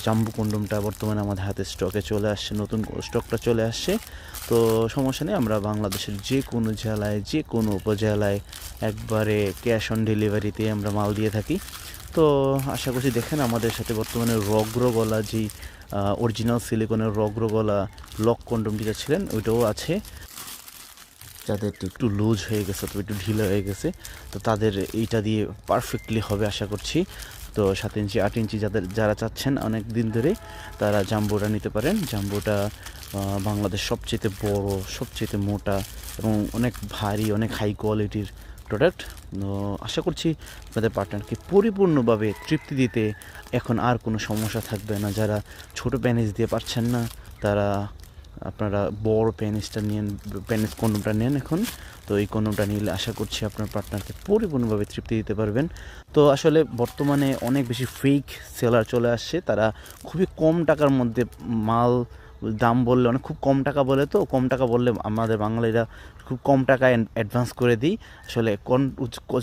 জাম্বু কন্ডোমটা বর্তমানে আমাদের হাতে স্টকে চলে আসছে, নতুন স্টকটা চলে আসছে। তো সমস্যা নেই, আমরা বাংলাদেশের যে কোনো জেলায় যে কোনো উপজেলায় একবারে ক্যাশ অন ডেলিভারিতে আমরা মাল দিয়ে থাকি। তো আশা করছি দেখেন আমাদের সাথে বর্তমানে রগ্রগলা যেই অরিজিনাল সিলিকনের রগ্রগলা লক কন্ডোম যেটা ছিলেন ওইটাও আছে। যাদের একটু লুজ হয়ে গেছে অথবা একটু ঢিলা হয়ে গেছে, তো তাদের এইটা দিয়ে পারফেক্টলি হবে আশা করছি। তো 7 ইঞ্চি 8 ইঞ্চি যারা চাচ্ছেন অনেক দিন ধরে, তারা জাম্বোটা নিতে পারেন। জাম্বোটা বাংলাদেশ সবচেয়ে বড়, সবচেয়ে মোটা এবং অনেক ভারী, অনেক হাই কোয়ালিটির প্রোডাক্ট। তো আশা করছি আপনাদের পার্টনারকে পরিপূর্ণভাবে তৃপ্তি দিতে এখন আর কোনো সমস্যা থাকবে না। যারা ছোটো প্যানেজ দিয়ে পারছেন না, তারা আপনারা বড় প্যানেজটা নিন, প্যানেজ কন্ডোমটা নেন এখন। তো এই কন্ডোমটা নিলে আশা করছি আপনার পার্টনারকে পরিপূর্ণভাবে তৃপ্তি দিতে পারবেন। তো আসলে বর্তমানে অনেক বেশি ফেক সেলার চলে আসছে, তারা খুবই কম টাকার মধ্যে মাল দাম বললে অনেক খুব কম টাকা বলে, তো কম টাকা বললে আমাদের বাঙালিরা খুব কম টাকায় অ্যাডভান্স করে দিই। আসলে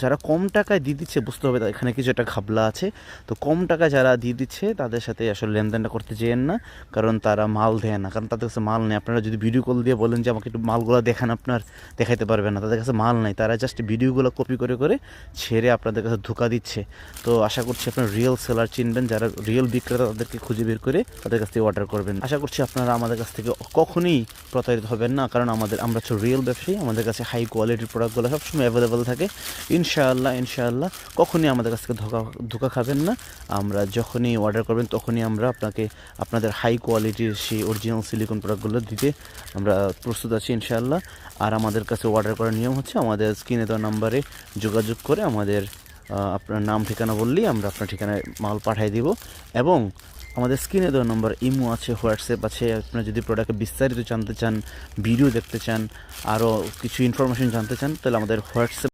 যারা কম টাকায় দিয়ে দিচ্ছে বুঝতে হবে এখানে কিছু একটা ঘাবলা আছে। তো কম টাকায় যারা দিয়ে দিচ্ছে তাদের সাথে আসলে লেনদেনটা করতে চেয়েন না, কারণ তারা মাল দেয় না, কারণ তাদের কাছে মাল নেই। আপনারা যদি ভিডিও কল দিয়ে বলেন যে আমাকে একটু মালগুলো দেখান, আপনার দেখাইতে পারবে না, তাদের কাছে মাল নাই। তারা জাস্ট ভিডিওগুলো কপি করে করে ছেড়ে আপনাদের কাছে ধোকা দিচ্ছে। তো আশা করছি আপনার রিয়েল সেলার চিনবেন, যারা রিয়েল বিক্রেতা তাদেরকে খুঁজে বের করে তাদের কাছ থেকে অর্ডার করবেন। আশা করছি আপনারা আমাদের কাছ থেকে কখনোই প্রতারিত হবেন না, কারণ আমরা হচ্ছে রিয়েল ব্যবসায়ী। আমাদের কাছে হাই কোয়ালিটির প্রোডাক্টগুলো সবসময় অ্যাভেলেবেল থাকে। ইনশাআল্লাহ কখনই আমাদের কাছ থেকে ধোকা খাবেন না। আমরা যখনই অর্ডার করবেন তখনই আমরা আপনাদের হাই কোয়ালিটির সেই অরিজিনাল সিলিকন প্রোডাক্টগুলো দিতে আমরা প্রস্তুত আছি ইনশাআল্লাহ। আর আমাদের কাছে অর্ডার করার নিয়ম হচ্ছে আমাদের স্ক্রিনে দেওয়া নাম্বারে যোগাযোগ করে আমাদের আপনার নাম ঠিকানা বললেই আমরা আপনার ঠিকানায় মাল পাঠিয়ে দিব। এবং আমাদের স্ক্রিনে দেওয়া নম্বর ইমো আছে, হোয়াটসঅ্যাপ আছে। আপনারা যদি প্রোডাক্টে বিস্তারিত জানতে চান, ভিডিও দেখতে চান, আরও কিছু ইনফরমেশন জানতে চান, তাহলে আমাদের হোয়াটসঅ্যাপ